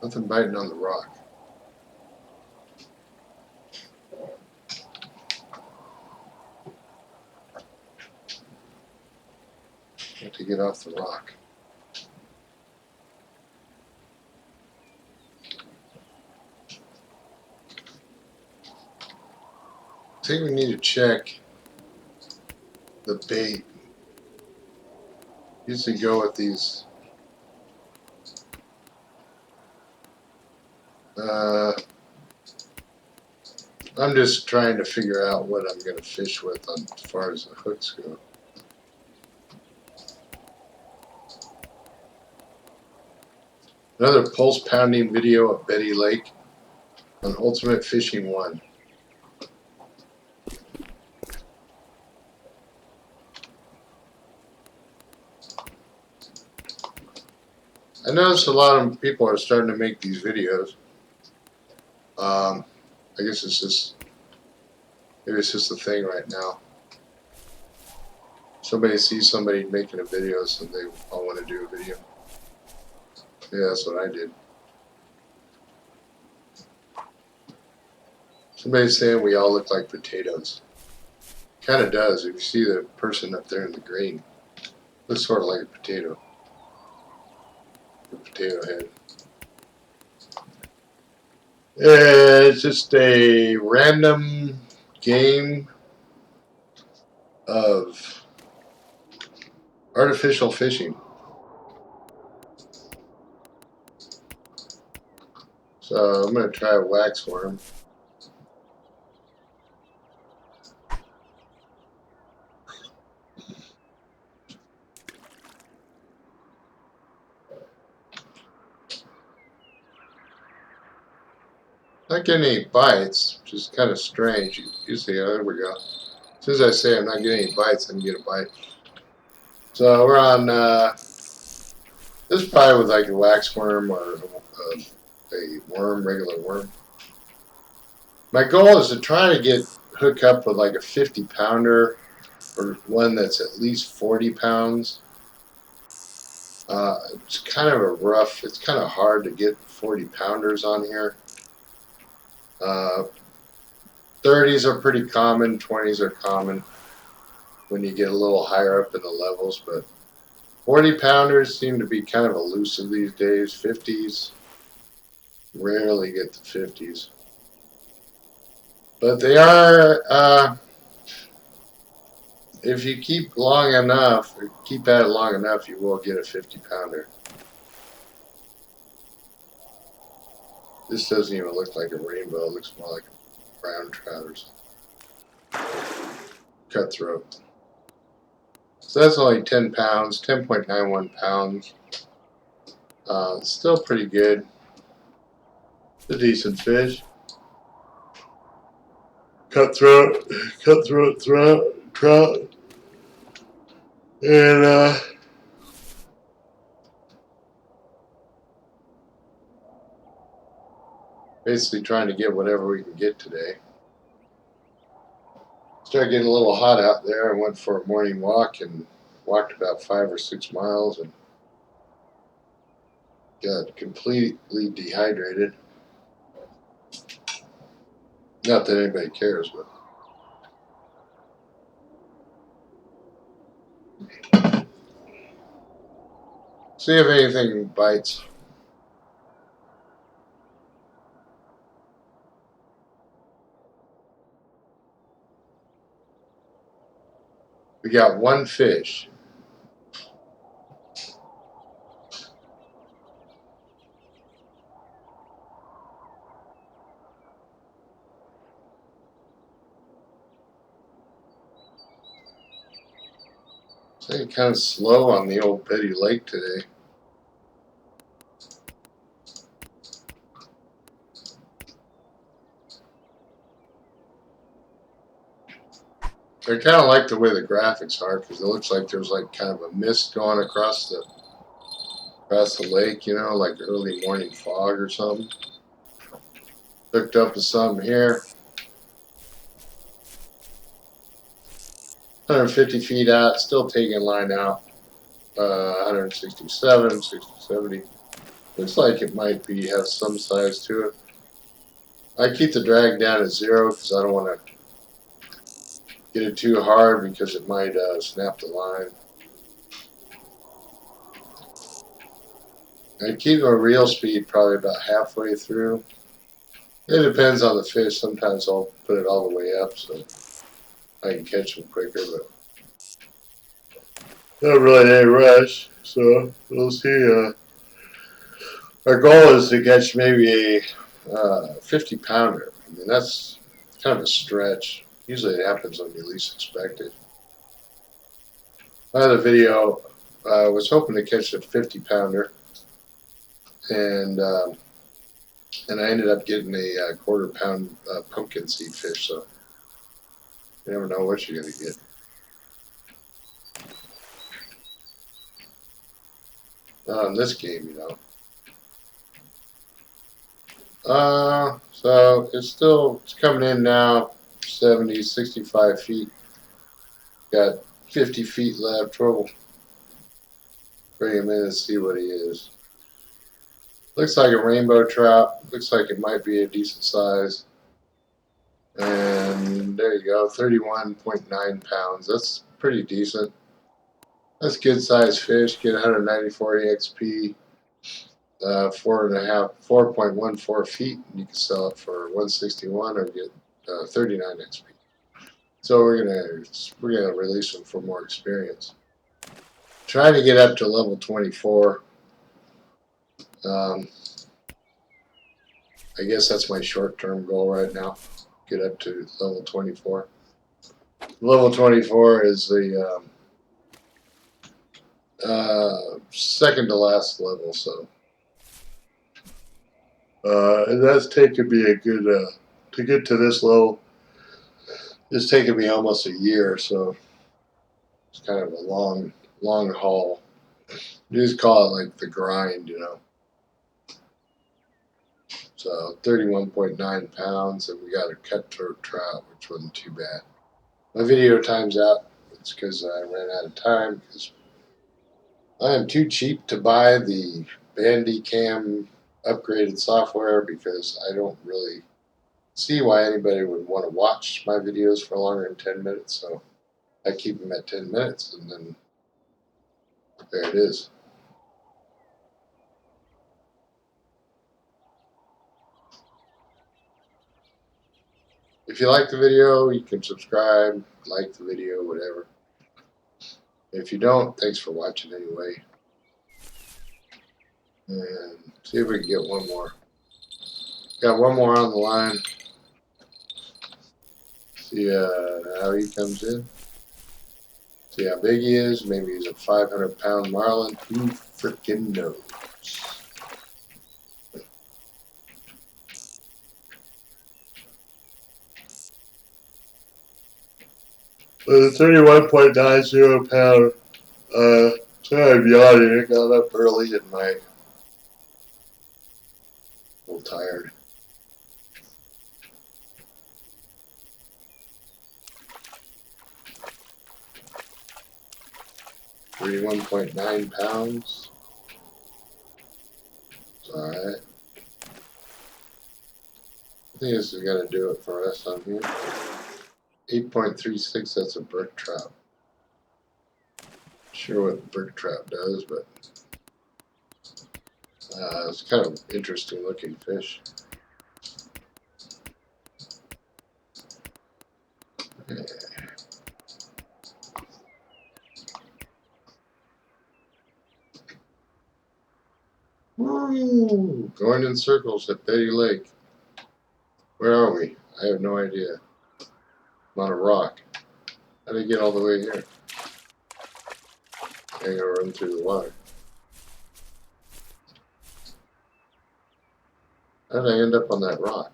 Nothing biting on the rock. Have to get off the rock. I think we need to check the bait. Usually go with these I'm just trying to figure out what I'm going to fish with as far as the hooks go. Another pulse pounding video of Betty Lake on Ultimate Fishing 1. I noticed a lot of people are starting to make these videos. I guess it's just maybe it's just a thing right now. Somebody sees somebody making a video, so they all want to do a video. Yeah, that's what I did. Somebody's saying we all look like potatoes. Kind of does. If you see the person up there in the green, looks sort of like a potato. A potato head. It's just a random game of artificial fishing. So I'm going to try a wax worm. Not getting any bites, which is kind of strange. Usually, oh, there we go. As soon as I say I'm not getting any bites, I can get a bite. So we're on, this is probably with like a wax worm or a worm, regular worm. My goal is to try to hook up with like a 50 pounder or one that's at least 40 pounds. It's kind of it's kind of hard to get 40 pounders on here. 30s are pretty common, 20s are common when you get a little higher up in the levels, but 40 pounders seem to be kind of elusive these days. 50s, rarely get the 50s. But they are, if you keep long enough, or keep at it long enough, you will get a 50 pounder. This doesn't even look like a rainbow, it looks more like a brown trout or something. Cutthroat. So that's only 10 pounds, 10.91 pounds. Still pretty good. It's a decent fish. Cutthroat trout. And basically trying to get whatever we can get today. Started getting a little hot out there. I went for a morning walk and walked about 5 or 6 miles and got completely dehydrated. Not that anybody cares, but see if anything bites. We got one fish. It's kind of slow on the old Betty Lake today. I kind of like the way the graphics are because it looks like there's like kind of a mist going across the lake, you know, like early morning fog or something. Hooked up with something here. 150 feet out, still taking line out. 167, 60, 70. Looks like it might be have some size to it. I keep the drag down at 0 because I don't want to get it too hard because it might snap the line. I keep my reel speed probably about halfway through. It depends on the fish. Sometimes I'll put it all the way up so I can catch them quicker, but not really any rush. So we'll see. Our goal is to catch maybe a 50 pounder. I mean, that's kind of a stretch. Usually it happens when you least expect it. My other video, I was hoping to catch a 50 pounder, and I ended up getting a quarter-pound pumpkin seed fish. So you never know what you're gonna get. Not on this game, you know. So it's coming in now, 70, 65 feet. Got 50 feet left. We'll bring him in and see what he is. Looks like a rainbow trout. Looks like it might be a decent size. And there you go, 31.9 pounds. That's pretty decent. That's good sized fish. Get 194 EXP. 4.14 feet. And you can sell it for 161 or get 39 XP. So we're gonna release them for more experience. Trying to get up to level 24. I guess that's my short-term goal right now. Get up to level 24. Level 24 is the second to last level, so it does take me a good to get to this level. It's taken me almost a year, so it's kind of a long haul. You just call it like the grind, you know. So 31.9 pounds, and we got a cutthroat trout, which wasn't too bad. My video time's out. It's because I ran out of time, because I am too cheap to buy the Bandicam upgraded software, because I don't really see why anybody would want to watch my videos for longer than 10 minutes. So I keep them at 10 minutes, and then there it is. If you like the video, you can subscribe, like the video, whatever. If you don't, thanks for watching anyway. And see if we can get one more. Got one more on the line. See how he comes in. See how big he is. Maybe he's a 500-pound marlin. Who freaking knows? With a 31.90 pound, sorry I'm yawning. I got up early and a little tired. £31.9 pounds. It's alright. I think this is going to do it for us on here. 8.36, that's a brook trout. Not sure what brook trout does, but it's kind of interesting looking fish. Yeah. Woo! Going in circles at Betty Lake. Where are we? I have no idea. I'm on a rock. How did I get all the way here? I gotta run through the water. How did I end up on that rock?